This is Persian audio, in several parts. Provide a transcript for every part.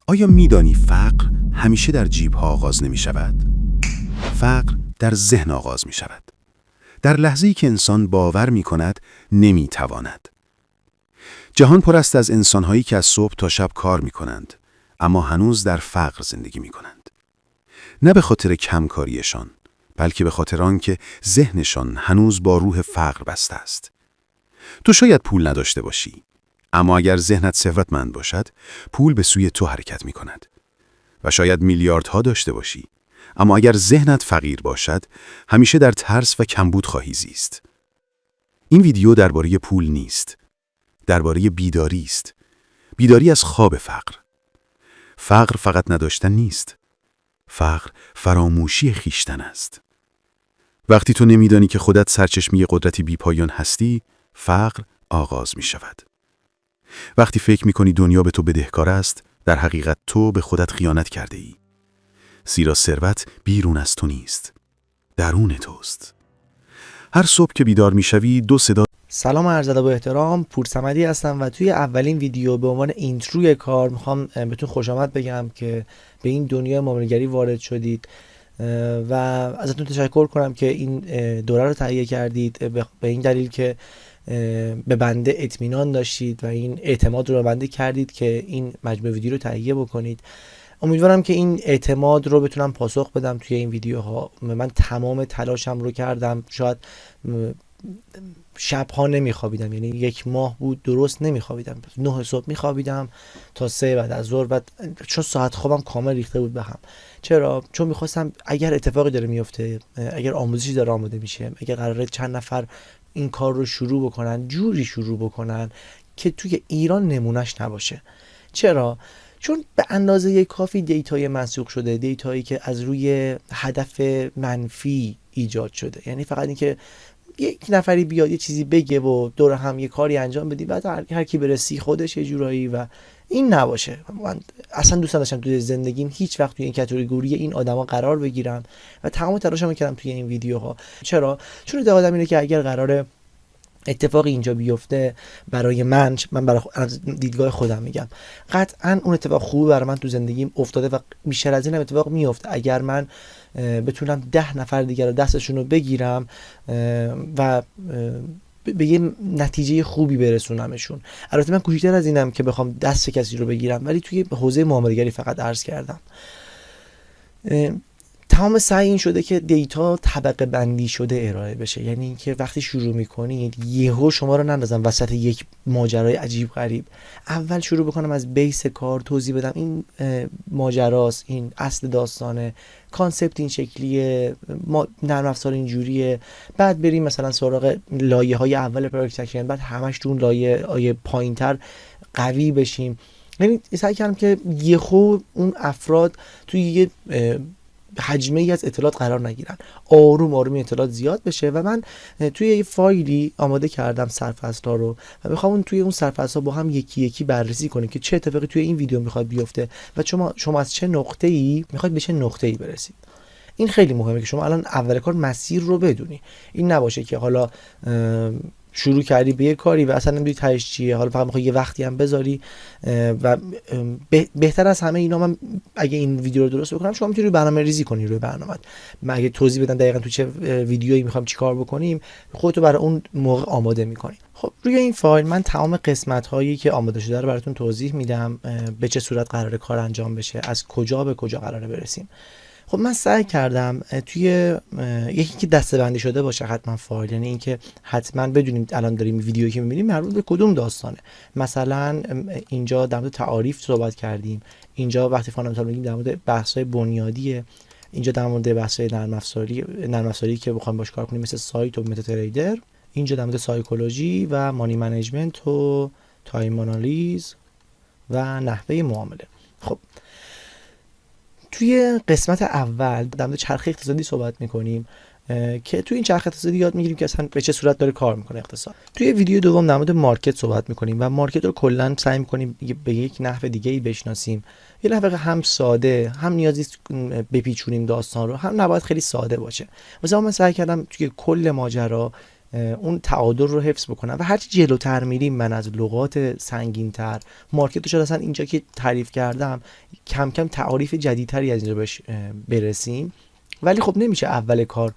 آیا میدانی فقر همیشه در جیب‌ها آغاز نمی شود؟ فقر در ذهن آغاز می شود. در لحظه‌ای که انسان باور می کند نمی تواند. جهان پر است از انسان‌هایی که از صبح تا شب کار می کنند، اما هنوز در فقر زندگی می کنند. نه به خاطر کمکاریشان، بلکه به خاطر آنکه ذهنشان هنوز با روح فقر بسته است. تو شاید پول نداشته باشی، اما اگر ذهنت ثروتمند باشد، پول به سوی تو حرکت می کند. و شاید میلیاردها داشته باشی، اما اگر ذهنت فقیر باشد، همیشه در ترس و کمبود خواهی زیست. این ویدیو درباره پول نیست، درباره بیداری است. بیداری از خواب فقر. فقر فقط نداشتن نیست. فقر فراموشی خویشتن است. وقتی تو نمیدانی که خودت سرچشمه قدرتی بیپایان هستی، فقر آغاز می شود. وقتی فکر می کنی دنیا به تو بدهکار است، در حقیقت تو به خودت خیانت کرده ای. زیرا ثروت بیرون از تو نیست، درون توست. هر صبح که بیدار می شوی دو صدا. سلام عرض ادب و احترام، پورصمدی هستم و توی اولین ویدیو به عنوان اینتروی کار میخوام بهتون خوش آمد بگم که به این دنیای معامله‌گری وارد شدید و ازتون تشکر کنم که این دوره رو تهیه کردید به این دلیل که به بنده اطمینان داشتید و این اعتماد رو به بنده کردید که این مجموعه ویدیو رو تهیه بکنید. امیدوارم که این اعتماد رو بتونم پاسخ بدم توی این ویدیوها. من تمام تلاشم رو کردم، شاید شبها نمیخوابیدم، یعنی 1 ماه بود درست نمیخوابیدم، 9 صبح میخوابیدم تا 3 بعد از ظهر، چون ساعت خوابم کامل ریخته بود به هم. چرا؟ چون میخواستم اگر اتفاقی داره میفته، اگر آموزشی داره آماده میشه، اگر قراره چند نفر این کار رو شروع بکنن، جوری شروع بکنن که توی ایران نمونهش نباشه. چرا؟ چون به اندازه کافی دیتای مسروق شده، دیتایی که از روی هدف منفی ایجاد شده. یعنی فقط این که یک نفری بیاد یه چیزی بگه و دور هم یه کاری انجام بدی، بعد هر کی برسی خودش یه جورایی، و این نباشه. من اصلا دوست نداشتم توی زندگیم هیچ وقت توی این کاتگوری این آدما قرار بگیرم و تمام تلاشمو کردم توی این ویدیوها. چرا؟ چون اعتقادم اینه که اگر قراره اتفاقی اینجا بیفته برای من برای از دیدگاه خودم میگم، قطعا اون اتفاق خوبی برای من تو زندگیم افتاده و بیشتر از این هم اتفاق میفته اگر من بتونم 10 نفر دیگر رو دستشون رو بگیرم و به یه نتیجه خوبی برسونمشون. البته من کوچیک‌تر از اینم که بخوام دست کسی رو بگیرم، ولی توی حوزه معامله‌گری فقط عرض کردم. تمام سعی این شده که دیتا طبقه بندی شده ارائه بشه، یعنی اینکه وقتی شروع میکنید یهو شما رو نندازم وسط یک ماجرای عجیب غریب. اول شروع بکنم از بیس کار توضیح بدم این ماجراست، این اصل داستانه، کانسپت این شکلیه، نرم افزار اینجوریه، بعد بریم مثلا سراغ لایه های اول پروتکشن، بعد همش تو اون لایه پایینتر قوی بشیم. یعنی سعی کردم که یهو اون افراد توی یه حجمه ای از اطلاعات قرار نگیرن، آروم آروم اطلاعات زیاد بشه و من توی یه فایلی آماده کردم سرفصل‌ها رو و میخوام توی اون سرفصل‌ها با هم یکی یکی بررسی کنیم که چه اتفاقی توی این ویدیو میخواد بیفته و شما از چه نقطه‌ای میخواید به چه نقطه‌ای برسید. این خیلی مهمه که شما الان اول کار مسیر رو بدونی. این نباشه که حالا شروع کردی به یه کاری و اصلا نمیدونی تهش چیه، حالا فقط میخوای یه وقتی هم بذاری و بهتر از همه اینا، من اگه این ویدیو رو درست بکنم شما میتونی برنامه ریزی کنی روی برنامه. من اگه توضیح بدم دقیقاً تو چه ویدیویی میخوام چیکار بکنیم، خودتو برای اون موقع آماده میکنی. خب روی این فایل من تمام قسمت هایی که آماده شده رو براتون توضیح میدم، به چه صورت قراره کار انجام بشه، از کجا به کجا قراره برسیم. خب من سعی کردم توی یکی که دسته‌بندی شده باشه حتما فایل، یعنی اینکه حتما بدونیم الان داریم ویدیویی که می‌بینیم مربوط به کدوم داستانه. مثلا اینجا در مورد تعاریف صحبت کردیم، اینجا وقتی فاندامنتال میگیم در مورد بحث‌های بنیادیه، اینجا در مورد بحث‌های نرم افزاری که بخوایم باش کار کنیم مثل سایت و متا تریدر، اینجا در مورد سایکولوژی و مانی منیجمنت و تایم آنالیز و نحوه معامله. خب توی قسمت اول در مورد چرخه اقتصادی صحبت میکنیم که توی این چرخه اقتصادی یاد میگیریم که اصلا به چه صورت داره کار میکنه اقتصاد. توی ویدیو دوم در مورد مارکت صحبت میکنیم و مارکت رو کلا سعی میکنیم به یک نحو دیگه ای بشناسیم، یه نحو هم ساده، هم نیازی است بپیچونیم داستان رو، هم نباید خیلی ساده باشه. مثلا من سعی کردم توی کل ماجرا اون تعادل رو حفظ بکنم و هرچی جلوتر میریم من از لغات سنگین‌تر مارکت رو شاید اصلا اینجا که تعریف کردم کم کم تعاریف جدیدتری از اینجا بهش برسیم، ولی خب نمیشه اول کار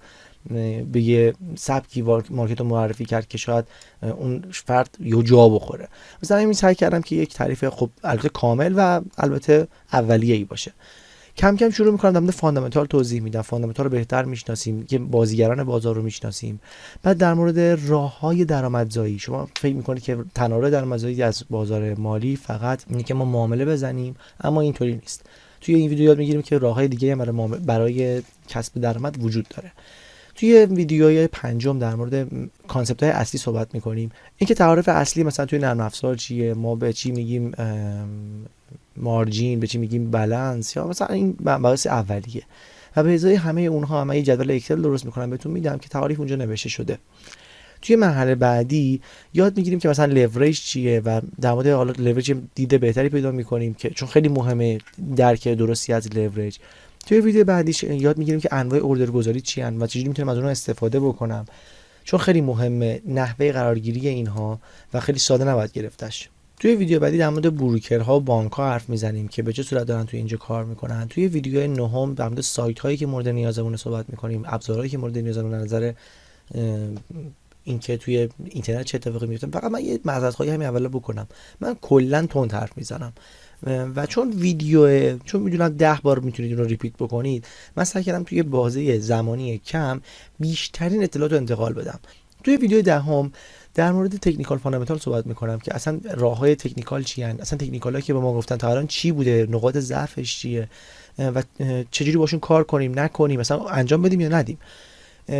به یه سبکی مارکت رو معرفی کرد که شاید اون فرد یه جا بخوره. مثلا همین سعی کردم که یک تعریف خب البته کامل و البته اولیه‌ای باشه. کم کم شروع می‌کنم در مورد فاندامنتال توضیح میدم، فاندامنتال رو بهتر میشناسیم، که بازیگران بازار رو میشناسیم. بعد در مورد راه‌های درآمدزایی، شما فکر می‌کنید که تنها راه درآمدزایی از بازار مالی فقط اینه که ما معامله بزنیم، اما اینطوری نیست. توی این ویدیو یاد می‌گیریم که راه‌های دیگه هم برای کسب درآمد وجود داره. توی ویدیوهای پنجم در مورد کانسپت‌های اصلی صحبت می‌کنیم. اینکه تعریف اصلی مثلا توی نرم افزار چیه، ما به چی میگیم مارجین، به چی میگیم بالانس، یا مثلا این مباحث اولیه. و به ازای همه اونها من یه جدول اکسل درست می‌کنم بهتون میدم که تعریف اونجا نوشته شده. توی مرحله بعدی یاد میگیریم که مثلا لورج چیه و در مورد حالا لورج دیده بهتری پیدا می‌کنیم که چون خیلی مهمه درک درستی از لورج. توی ویدیو بعدیش یاد میگیریم که انواع اوردرگذاری چی ان و چجوری میتونم از اونها استفاده بکنم، چون خیلی مهمه نحوه قرارگیری اینها و خیلی ساده نباید گرفتش. توی ویدیو بعدی در مورد بروکرها و بانک‌ها حرف میزنیم که به چه صورت دارن توی اینجا کار میکنن. توی ویدیوهای نهم در مورد سایت هایی که مورد نیازمون صحبت میکنیم، ابزارهایی که مورد نیازمون نظر اینکه توی اینترنت چه اتفاقی میفته. فقط من یه معذرت‌خواهی همین اولا بکنم، من کلا تند حرف میزنم و چون میدونم 10 بار میتونید اون رو ریپیت بکنید، من سعی کردم توی بازه زمانی کم بیشترین اطلاعات رو انتقال بدم. توی ویدیو دهم در مورد تکنیکال فاندامنتال صحبت میکنم که اصلا راههای تکنیکال چی ان، اصلا تکنیکالایی که به ما گفتن تا الان چی بوده، نقاط ضعفش چیه و چجوری باشون کار کنیم نکنیم، مثلا انجام بدیم یا ندیم،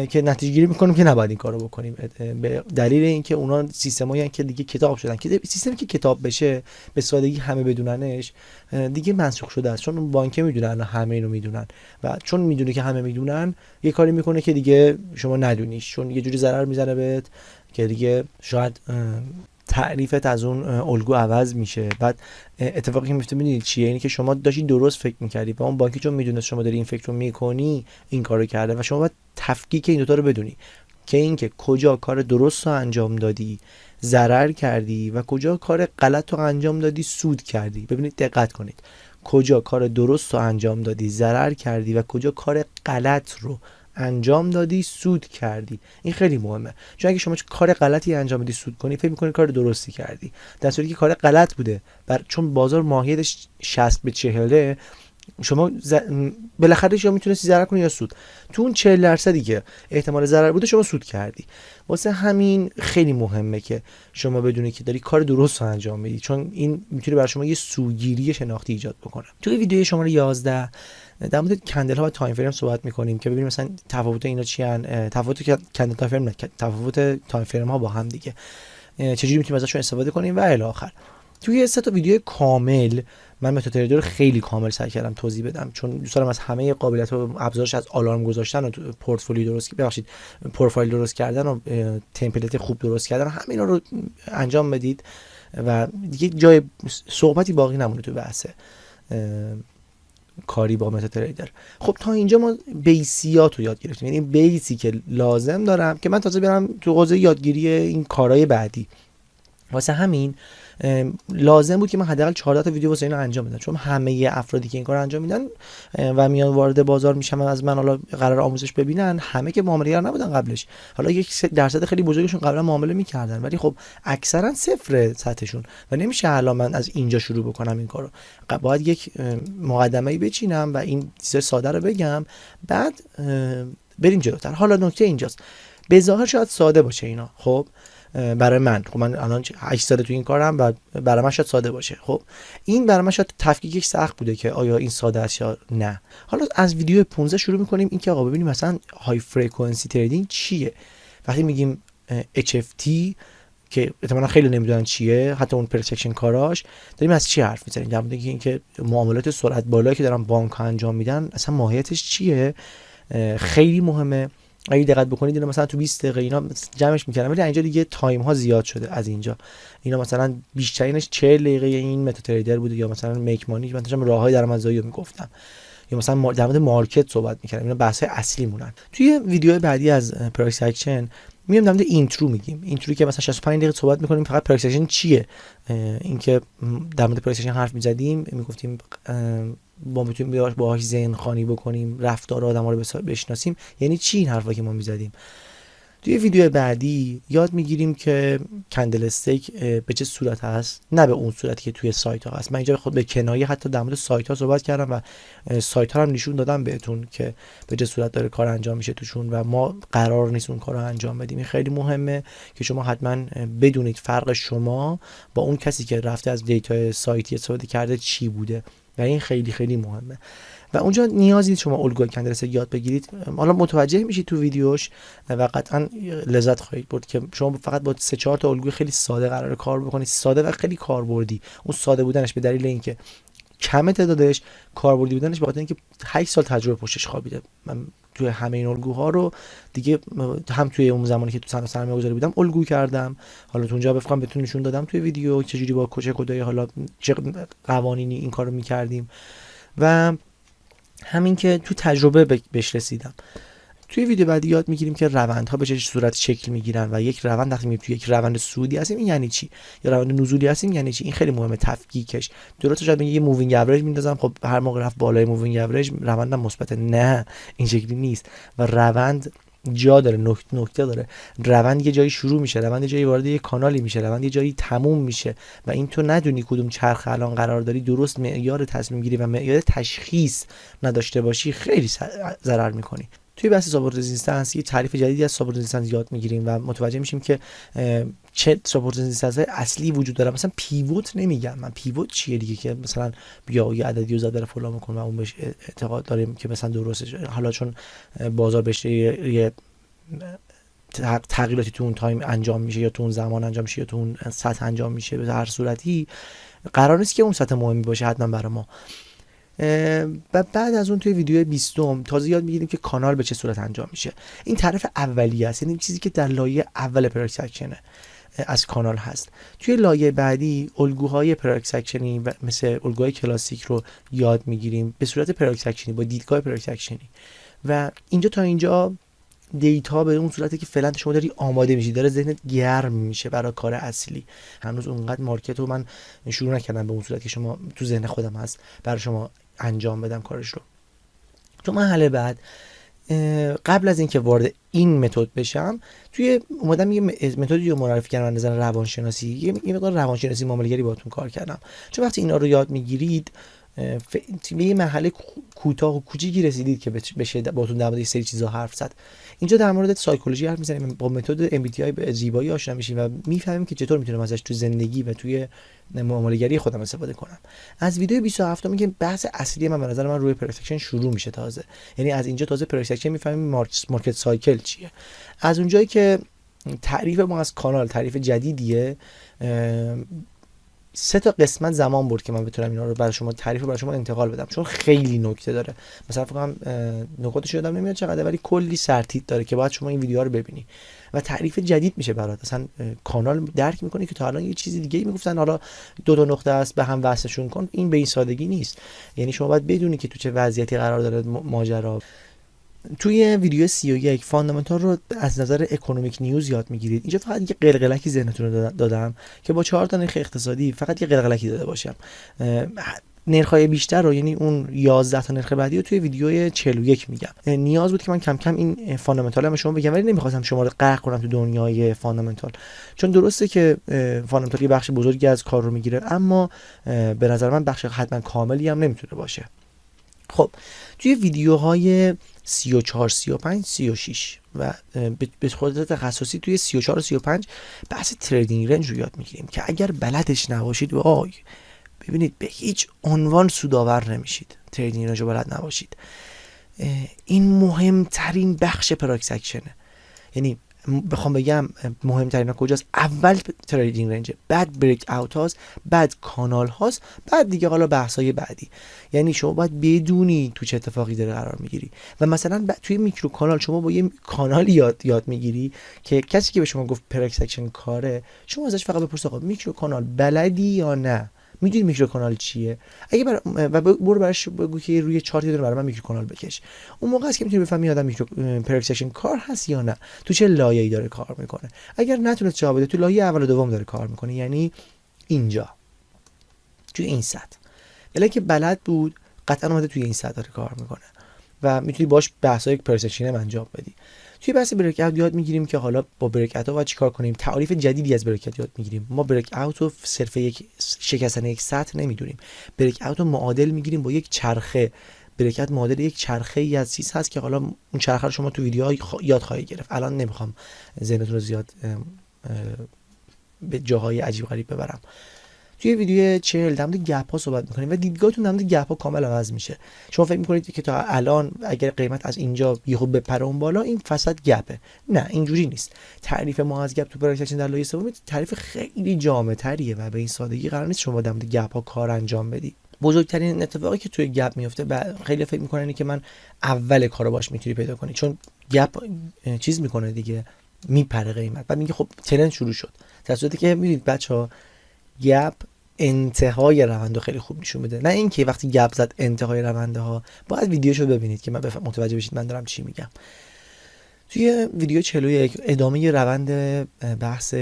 که نتیجه گیری میکنیم که نباید این کارو بکنیم به دلیل اینکه اونا سیستمایی هستن که دیگه کتاب شدن، که سیستمی که کتاب بشه به سادگی همه بدوننش دیگه منسوخ شده است، چون اون بانک میدونن، همه اینو میدونن و چون میدونه که همه میدونن یه کاری میکنه که دیگه شما ندونیش، چون یه جوری ضرر میزنه بهت که دیگه شاید تعریفت از اون الگو عوض میشه. بعد اتفاقی که میفته میدونید چیه؟ اینی که شما داشتی درست فکر میکردی و اون بانکی چون میدونه شما داری این فکر رو میکنی این کارو کرده و شما باید تفکیک این دوتا رو بدونی که اینکه کجا کار درست رو انجام دادی ضرر کردی و کجا کار غلط رو انجام دادی سود کردی. ببینید دقت کنید، کجا کار درست رو انجام دادی ضرر کردی و کجا کار غلط رو انجام دادی سود کردی. این خیلی مهمه، چون اگه شما کار غلطی انجام بدی سود کنی فکر می‌کنی کار درستی کردی، در صورتی که کار غلط بوده چون بازار ماهیتش 60 به 40 شما بالاخره شما میتونستی ضرر کنی یا سود. تو اون 40% که احتمال ضرر بوده شما سود کردی. واسه همین خیلی مهمه که شما بدونی که داری کار درست رو انجام میدی، چون این میتونه برای شما یه سوگیری شناختی ایجاد بکنه. توی ویدیو شماره 11 در مورد کندل ها و تایم فریم صحبت میکنیم که ببینیم مثلا تفاوت اینا چی ان، تفاوت کندل تایم فریم، تفاوت تایم فریم ها با هم دیگه چجوری میتونیم ازشون استفاده کنیم و الی آخر. توی 3 تا ویدیو کامل من متد تریدر رو خیلی کامل سعی کردم توضیح بدم، چون دوست دارم از همه قابلیت و ابزارش، از آلارم گذاشتن و پروفایل درست کردن و تمپلیت خوب درست کردن، همینا رو انجام بدید و دیگه جای صحبتی باقی نمونه تو بحث کاری با متد تریدر. خب تا اینجا ما بیسیات رو یاد گرفتیم، یعنی بیسی که لازم دارم که من تازه برم تو حوزه یادگیری این کارهای بعدی. واسه همین لازم بود که من حداقل 14 تا ویدیو واسه اینو انجام بدم، چون همه افرادی که این کارو انجام میدن و میان وارد بازار میشن و از من حالا قرار آموزش ببینن، همه که معامله‌گر نبودن قبلش، حالا 1% خیلی بزرگشون قبلا معامله میکردن ولی خب اکثرا صفر سطحشون و نمیشه الان من از اینجا شروع بکنم این کارو. باید یک مقدمه‌ای بچینم و این چیز ساده رو بگم، بعد بریم جلوتر. حالا نکته اینجاست، به ظاهر شاید ساده باشه اینا، خب برای من، خب من الان 8 ساله تو این کارم و برای من شاید ساده باشه، خب این برای من شاید تفکیکش سخت بوده که آیا این ساده است یا نه. حالا از ویدیو 15 شروع می‌کنیم این که آقا ببینیم مثلا های فرکانسی تریدینگ چیه. وقتی میگیم HFT که احتمالاً خیلی نمیدونن چیه، حتی اون پرسپشن کاراش، داریم از چی حرف می‌زنیم؟ در مورد اینکه معاملات سرعت بالایی که دارن بانک‌ها انجام میدن اصلا ماهیتش چیه. خیلی مهمه. اگه دقت بکنید اینا مثلا تو 20 دقیقه اینا جمعش می‌کردن، ولی اینجا دیگه تایم ها زیاد شده. از اینجا اینا مثلا بیشترینش 40 دقیقه این متد تریدر بوده، یا مثلا میک مانی من داشتم راههای درآمدزایی رو میگفتم، یا مثلا در مورد مارکت صحبت می‌کردم. اینا بحث‌های اصلی مونن. توی ویدیو بعدی از پرایس اکشن میام در مورد اینترو میگیم. اینترو که مثلا 65 دقیقه صحبت میکنیم فقط پرایس اکشن چیه، اینکه در مورد پرایس اکشن حرف میزدیم، میگفتیم با میتونیم باهاش ذهن خوانی بکنیم، رفتار آدم‌ها رو بشناسیم، یعنی چی این حرفا که ما میزدیم. توی ویدیو بعدی یاد میگیریم که کندل استیک به چه صورت هست، نه به اون صورتی که توی سایت ها هست. من اینجا خود به کنایه حتی در مورد سایت ها صحبت کردم و سایت ها هم نشون دادم بهتون که به چه صورت داره کار انجام میشه توشون و ما قرار نیست اون کار رو انجام بدیم. این خیلی مهمه که شما حتما بدونید فرق شما با اون کسی که رفته از دیتا سایتی استفاده کرده چی بوده و این خیلی خیلی مهمه. و اونجا نیازی نیست شما الگوی کندل استیک یاد بگیرید، حالا متوجه میشید تو ویدیوش و قطعا لذت خواهید برد که شما فقط با 3-4 تا الگوی خیلی ساده قراره کار بکنید، ساده و خیلی کاربردی. اون ساده بودنش به دلیل اینکه کم تعدادش، کاربردی بودنش به خاطر اینکه 8 سال تجربه پشتش خوابیده. من توی همه این الگوها رو دیگه هم توی اون زمانی که تو صنعت سرمایه‌گذاری بودم الگو کردم، حالا تو اونجا بفهم بهتون نشون دادم توی ویدیو چجوری با کدای حالا چه قوانینی این کارو می‌کردیم و همین که تو تجربه بهش رسیدم. توی ویدیو بعدی یاد میگیریم که روندها به چه صورت شکل میگیرن و یک روند وقتی میگیم توی یک روند صعودی هستیم این یعنی چی، یا روند نزولی هستیم یعنی چی. این خیلی مهمه تفکیکش. درسته شاید بگید یه مووینگ اوریج میندازم، خب هر موقع رفت بالای مووینگ اوریج روندم مثبته، نه این شکلی نیست و روند جا داره، نکته داره. روند یه جایی شروع میشه، روند یه جایی وارد یه کانالی میشه، روند یه جایی تموم میشه و این تو ندونی کدوم چرخ الان قرار داری، درست معیار تصمیم گیری و معیار تشخیص نداشته باشی خیلی ضرر میکنی. توی بحث ساپورت رزिस्टنس یه تعریف جدیدی از ساپورت رزिस्टنس یاد میگیریم و متوجه میشیم که چه ساپورت رزिस्टنس های اصلی وجود داره. مثلا پیوت نمیگم من، پیوت چیه دیگه که مثلا بیا یه عددی رو زد فلان میکنه و اون بهش اعتقاد داریم که مثلا درسته، حالا چون بازار بهش یه تغییراتی تو اون تایم انجام میشه یا تو اون زمان انجام میشه یا تو اون سطح انجام میشه، به هر صورتی قرار نیست که اون سطح مهمی باشه حتما برای ما. و بعد از اون توی ویدیو 20 تازه یاد میگیریم که کانال به چه صورت انجام میشه. این تعریف اولیه است، یعنی چیزی که در لایه اول پرایس اکشن از کانال هست. توی لایه بعدی الگوهای پرایس اکشنی مثل الگوهای کلاسیک رو یاد میگیریم به صورت پرایس اکشنی با دیدگاه پرایس اکشنی و اینجا تا اینجا دیتا به اون صورتی که فعلا شما داری آماده میشی، داره ذهنت گرم میشه برای کار اصلی. هنوز اونقدر مارکت رو من شروع نکردم به اون صورتی که شما تو ذهن خودم هست برای شما انجام بدم کارش رو. تو مرحله بعد قبل از اینکه وارد این متد بشم توی اومدم یه متدی رو معرفی کردم از نظر روانشناسی، یه مقدار روانشناسی معامله‌گری باهاتون کار کردم. چون وقتی اینا رو یاد میگیرید به یه مرحله کوتاه و کوچیکی رسیدید که بشه باهاتون در مورد سری چیزا حرف زد. اینجا در مورد سایکولوژی حرف میزنیم، با متد MBTI به زیبایی آشنا میشیم و میفهمیم که چطور میتونم ازش تو زندگی و توی معامله‌گری خودم استفاده کنم. از ویدیو 27 میگم بحث اصلی من به نظر من روی پرایس اکشن شروع میشه تازه، یعنی از اینجا تازه پرایس اکشن میفهمیم مارکت سایکل چیه. از اونجایی که تعریف ما از کانال تعریف جدیدیه، 3 تا قسمت زمان برد که من بتونم اینا رو برای شما تعریف برای شما انتقال بدم، چون خیلی نکته داره. مثلا فکر کنم نکاتش یادم نمیاد چقدر، ولی کلی سرتیت داره که باید شما این ویدیوها رو ببینی و تعریف جدید میشه برات. مثلا کانال درک میکنی که تا الان یه چیزی دیگه میگفتن، حالا 2 نقطه است به هم وصلشون کن. این به این سادگی نیست، یعنی شما باید بدونی که تو چه وضعیتی قرار داره ماجرا. توی ویدیو 31 فاندامنتال رو از نظر اکونومیک نیوز یاد میگیرید. اینجا فقط یه قلقلکی ذهنتون رو دادم که با 4 تا نرخ اقتصادی فقط یه قلقلکی داده باشم. نرخ‌های بیشتر رو، یعنی اون 11 تا نرخ بعدی رو توی ویدیو 41 میگم. نیاز بود که من کم کم این فاندامنتال رو به شما بگم، ولی نمیخواستم شما رو غرق کنم تو دنیای فاندامنتال، چون درسته که فاندامنتال یه بخش بزرگی از کار رو میگیره، اما به نظر من بخش حتما کاملی هم نمیتونه باشه. خب توی ویدیوهای 34 35 36 و به خصوص تخصصی توی 34 و 35 بحث تریدینگ رنج رو یاد میگیریم که اگر بلدش نباشید وای ببینید به هیچ عنوان سودآور نمیشید. تریدینگ رنج رو بلد نباشید. این مهمترین بخش پرایس اکشنه، یعنی بخوام بگم مهمترین کجاست، اول تریدینگ رنج، بعد بریک اوت هاست، بعد کانال هاست، بعد دیگه حالا بحثای بعدی. یعنی شما باید بدونی تو چه اتفاقی داره قرار میگیری و مثلا توی میکرو کانال شما با یه کانال یاد میگیری که کسی که به شما گفت پرایس اکشن کاره، شما ازش فقط بپرس آقا میکرو کانال بلدی یا نه، میدونی میکروکانال چیه؟ اگه برو براش بگو که روی چارت یه دونه برای من میکروکانال بکش. اون موقع است که میتونی بفهمی آدم پرفکشن کار هست یا نه، تو چه لایه‌ای داره کار میکنه. اگر نتونه جواب بده تو لایه اول و دوم داره کار میکنه، یعنی اینجا توی این سطح. ولی که بلد بود قطعا اومده توی این سطح داره کار میکنه و میتونی باش بحثای پرزنتیشن انجام بدی. توی بحث بریک اوت یاد میگیریم که حالا با بریک اوت باید چیکار کنیم. تعریف جدیدی از بریک اوت یاد میگیریم. ما بریک اوت رو صرف یک شکستن یک سطح نمیدونیم. بریک اوت رو معادل میگیریم با یک چرخه. بریک اوت معادل یک چرخه ای از چیز هست که حالا اون چرخه رو شما تو ویدیوها یاد خواهید گرفت. الان نمیخوام ذهنتون رو زیاد به جاهای عجیب غریب ببرم. توی ویدیو 40 در مورد گپ ها صحبت می‌کنیم و دیدگاهتون در مورد گپ ها کاملا عوض میشه. شما فکر می‌کنید که تا الان اگر قیمت از اینجا یهو بپره اون بالا این فساد گپه. نه اینجوری نیست. تعریف ما از گپ تو پرزنتیشن در لایه سوم تعریف خیلی جامع‌تریه و به این سادگی قرار نیست شما در مورد گپ ها کار انجام بدی. بزرگترین اتفاقی که توی گپ میفته خیلی فکر می‌کنن که من اول کارو باش میتونی پیدا کنی، چون گپ چیز میکنه دیگه، میپره قیمت. بعد میگه خب ترند شروع شد. در صورتی که می‌بینید بچه‌ها گپ انتهای روندو خیلی خوب نشون میده، نه اینکه وقتی گپ زد انتهای رونده ها. باید ویدیوشو ببینید که من متوجه بشید من دارم چی میگم. توی ویدیو 41 ادامه روند بحث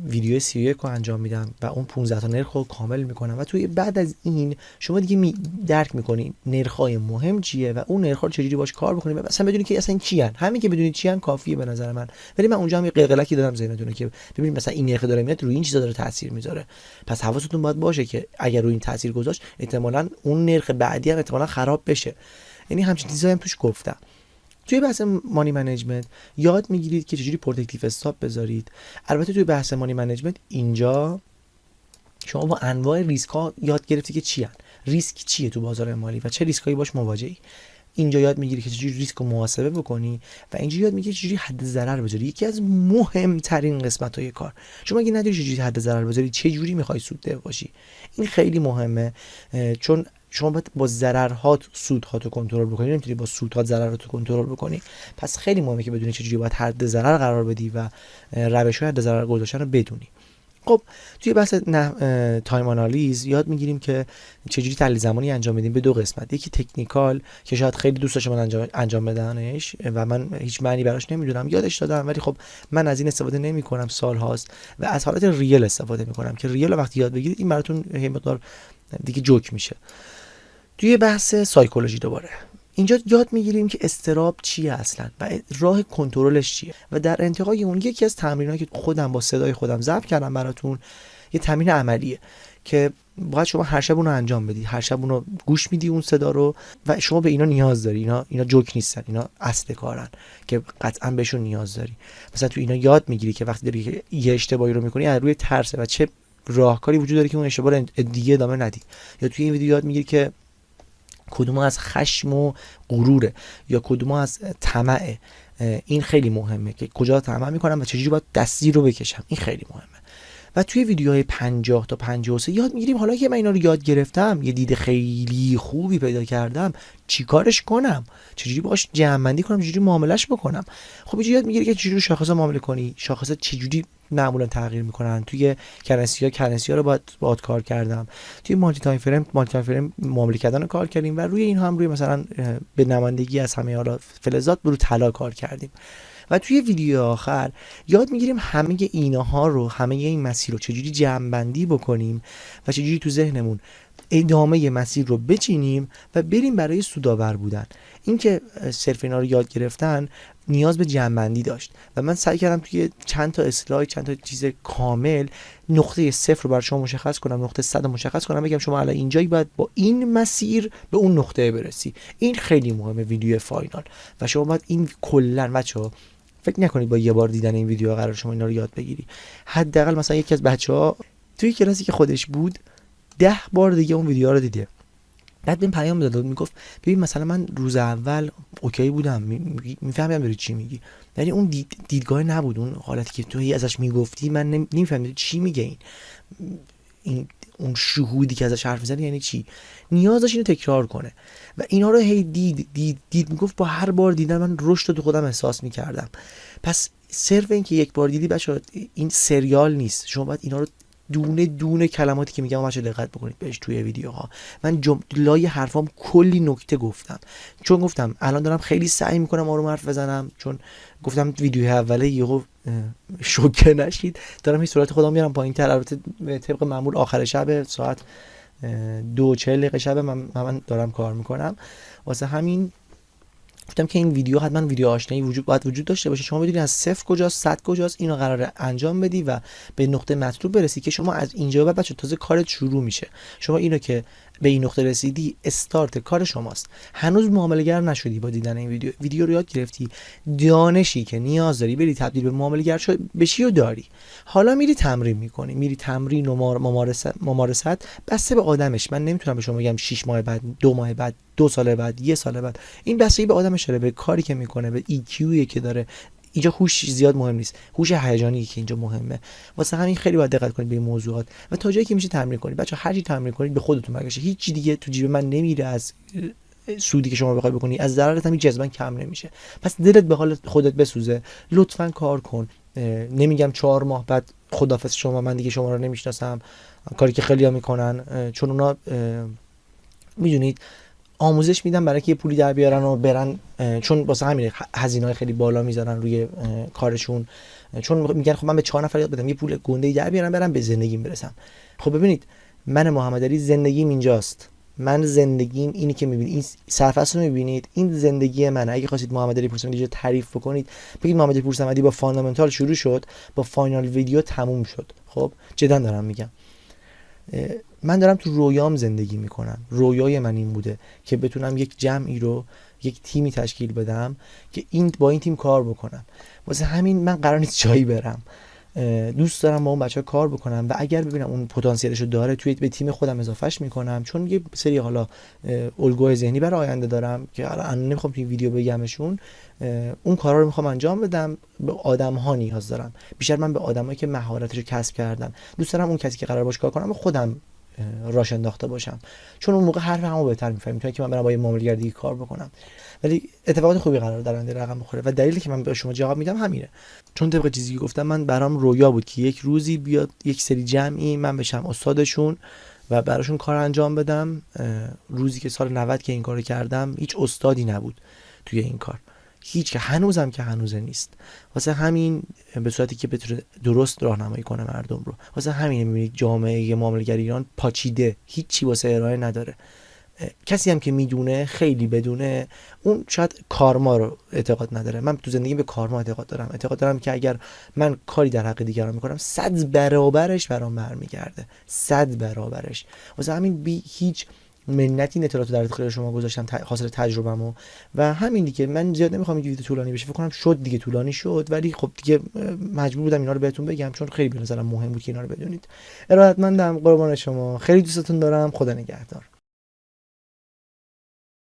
ویدیو 31 رو انجام میدم و اون 15 تا نرخ رو کامل میکنم و توی بعد از این شما دیگه درک میکنید نرخ‌های مهم چیه و اون نرخ‌ها رو چجوری باش کار بکنید و اصلا بدونید که اصلا چی ان. همین که بدونید چی ان کافیه به نظر من. ولی من اونجا هم یه قلقلکی دادم ذهنتون که ببینید مثلا این نرخ داره میاد روی این چیزا داره تاثیر میذاره، پس حواستون باید باشه که اگر روی این تاثیر گذاشت احتمالاً اون نرخ بعدی هم احتمالاً خراب بشه. یعنی همچین چیزایی هم توش گفتم. توی بحث مانی منیجمنت یاد میگیرید که چجوری پروتکتیو استاپ بذارید. البته توی بحث مانی منیجمنت اینجا شما با انواع ریسک ها یاد گرفتی که چی هن. ریسک چیه تو بازار مالی و چه ریسکایی باش مواجهی. اینجا یاد میگیری که چجوری ریسک رو محاسبه بکنی و اینجا یاد میگیری چجوری حد ضرر بذاری. یکی از مهمترین قسمت‌های کار. شما اگه ندونی چجوری حد ضرر بذاری، چه جوری می‌خوای سودده باشی، این خیلی مهمه، چون شما باید با ضررهات سودهات رو کنترل بکنی، نمیتونی با سودهات ضررات رو کنترل بکنی. پس خیلی مهمه که بدونی چجوری باید حد ضرر قرار بدی و روش‌های حد ضرر گذاشتن رو بدونی. خب توی بحث تایم آنالیز یاد میگیریم که چجوری تحلیل زمانی انجام بدیم به دو قسمت. یکی تکنیکال که شاید خیلی دوست داشته من انجام بدنش و من هیچ معنی براش نمیدونم، یادش دادم، ولی خب من از این استفاده نمیکنم سال هاست و از حالت ریل استفاده میکنم که ریل وقتی یاد بگیرید این براتون یه مقدار دیگه جوک میشه. توی بحث سایکولوژی دوباره اینجا یاد میگیریم که استراب چیه اصلا و راه کنترلش چیه و در انتهای اون یکی از تمرینایی که خودم با صدای خودم ضبط کردم براتون یه تمرین عملیه که باید شما هر شب اون رو انجام بدی. هر شب اون رو گوش میدی اون صدا رو و شما به اینا نیاز داری. اینا جوک نیستن، اینا اصل کارن که قطعا بهشون نیاز داری. مثلا تو اینا یاد میگیری که وقتی داری یه اشتباهی رو میکنی از روی ترس و چه راهکاری وجود داره که اون اشتباه رو دیگه ادامه ندی. یا توی این ویدیو یاد میگیری که کدوم از خشم و غروره یا کدوم از طمعه. این خیلی مهمه که کجا طمع میکنم و چجوری باید دستی رو بکشم. این خیلی مهمه. و توی ویدیوهای 50 تا 53 یاد میگیریم حالا که من اینا رو یاد گرفتم، یه دید خیلی خوبی پیدا کردم، چیکارش کنم، چجوری باهاش جمع‌بندی کنم، چجوری معاملهش بکنم. خب یاد میگیری که چجوری شاخصا معامله کنی، شاخصا چجوری معمولا تغییر میکنن. توی کرنسی ها رو باید کار کردم. توی مالتی تایم فریم معامله کردن رو کار کردیم و روی این هم روی مثلا به نمایندگی از همه حالا فلزات رو طلا کار کردیم. و توی ویدیو آخر یاد میگیریم همه اینها رو، همه این مسیر رو چجوری جمع‌بندی بکنیم و چجوری تو ذهنمون ادامه مسیر رو بچینیم و بریم برای سودآور بودن. این که صرف اینا رو یاد گرفتن نیاز به جمع‌بندی داشت و من سعی کردم توی چند تا اسلاید، چند تا چیز کامل نقطه صفر رو برای شما مشخص کنم، نقطه 100 رو مشخص کنم، بگم شما الان اینجایی باید با این مسیر به اون نقطه برسی. این خیلی مهمه ویدیو فاینال و شما باید این کلا بچه‌ها فکر نکنید با یه بار دیدن این ویدیو قرار شما اینا رو یاد بگیری. حداقل مثلا یکی از بچه‌ها توی کلاسی که خودش بود 10 بار دیگه اون ویدیو رو دیده. بعد بهم پیام داد میگفت ببین مثلا من روز اول اوکی بودم، میفهمیدم داری چی میگی، یعنی اون دیدگاه نبود، اون حالتی که تو ازش میگفتی من نمیفهمیدم چی میگه. این اون شهودی که ازش حرف میزنه یعنی چی. نیاز داشت اینو تکرار کنه و اینا رو هی دید میگفت با هر بار دیدن من رشد رو تو خودم احساس میکردم. پس صرف این که یک بار دیدی بچه‌ها این سریال نیست، شما باید اینا رو دونه دونه کلماتی که میگم بچه‌ها دقت بکنید بهش توی ویدیوها. من جمله‌های حرفام کلی نکته گفتم، چون گفتم الان دارم خیلی سعی میکنم آروم حرف بزنم، چون گفتم ویدیو اوله یهو شوکه نشید، دارم این سرعت خودم میارم پایین‌تر. البته طبق معمول آخر شب ساعت 2:40 شب من دارم کار میکنم، واسه همین گفتم که این ویدیو حتما ویدیو آشنایی باید وجود داشته باشه. شما بدونید از صفر کجاست، 100 کجاست، اینو قراره انجام بدی و به نقطه مطلوب برسی که شما از اینجا بعد بچه تازه کارت شروع میشه. شما اینو که به این نقطه رسیدی، استارت کار شماست. هنوز معامله‌گر نشدی با دیدن این ویدیو رو یاد گرفتی، دانشی که نیاز داری بری تبدیل به معامله‌گر بشی و داری. حالا میری تمرین میکنی، میری تمرین و ممارست بسته به آدمش. من نمیتونم به شما بگم 6 ماه بعد، 2 ماه بعد، 2 سال بعد، 1 سال بعد. این بستگی به آدمش داره، به کاری که میکنه، به EQ که داره. اینجا هوش زیاد مهم نیست، هوش هیجانی که اینجا مهمه. واسه همین خیلی باید دقت کنید به این موضوعات و تا جایی که میشه تمرین کنید. بچه‌ها هر چی تمرین کنید به خودتون برگشه. هیچ چیز دیگه تو جیب من نمیره از سودی که شما بخوای بکنی، از ضررت هم جذبا کم نمیشه. پس دلت به حال خودت بسوزه، لطفاً کار کن. نمیگم 4 ماه بعد خداحافظ شما، من دیگه شما رو نمیشناسم، کاری که خیلی‌ها میکنن، چون اونا میدونید آموزش میدن برای که یه پولی در بیارن و برن، چون واسه همین هزینه‌های خیلی بالا میذارن روی کارشون، چون میگن خب من به 4 نفر یاد بدم یه پول گنده‌ای در بیارم برم به زندگیم برسم. خب ببینید من محمد علی زندگیم اینجاست، من زندگیم اینی که میبینید، این سرفصل رو میبینید، این زندگی منه. اگه خواستید محمد علی پورصمدی رو تعریف بکنید بگید محمد علی پورصمدی با فاندامنتال شروع شد، با فاینال ویدیو تموم شد. خب جدا دارم میگم، من دارم تو رویام زندگی میکنم. رویای من این بوده که بتونم یک جمعی رو، یک تیمی تشکیل بدم که با این تیم کار بکنم. واسه همین من قرار نیست جایی برم، دوست دارم با اون بچه‌ها کار بکنم و اگر ببینم اون پتانسیلشو داره توی به تیم خودم اضافهش میکنم، چون یه سری حالا الگوی ذهنی برای آینده دارم که الان نمیخوام توی ویدیو بگمشون. اون کارا رو میخوام انجام بدم. به آدم‌ها نیاز دارم، بیشتر من به آدمایی که مهارتشو کسب کردن. دوست دارم اون کسی که قرار باشه کار کنم خودم راش انداخته باشم، چون اون موقع حرفمو بهتر میفهمم تا اینکه من برام با یه معامله‌گر دیگه کار بکنم. ولی اتفاقات خوبی قرار در آینده رقم بخوره و دلیلی که من به شما جواب میدم همینه، چون طبق چیزی که گفتم من برام رویا بود که یک روزی بیاد یک سری جمعی من بشم استادشون و براشون کار انجام بدم. روزی که سال 90 که این کارو کردم هیچ استادی نبود توی این کار، هیچ، که هنوزم که هنوزه نیست. واسه همین به صورتی که بتونه درست راهنمایی کنه مردم رو. واسه همین میبینید جامعه معامله‌گر ایران پاچیده، هیچی واسه ارائه نداره. کسی هم که میدونه خیلی بدونه، اون شاید کارما رو اعتقاد نداره. من تو زندگی به کارما اعتقاد دارم که اگر من کاری در حق دیگران میکنم 100 برابرش برام برمیگرده، 100 برابرش. واسه همین بی هیچ منتی این اطلاعاتو در اختیار شما گذاشتم حاصل تجربه‌مو و همین دیگه. من زیاد نمیخوام این ویدیو طولانی بشه، فکر کنم شد دیگه، طولانی شد، ولی خب دیگه مجبور بودم اینا رو بهتون بگم چون خیلی به نظرم مهم بود که اینا رو بدونید. ارادتمندم، قربان شما، خیلی دوستتون دارم، خدا نگهدار.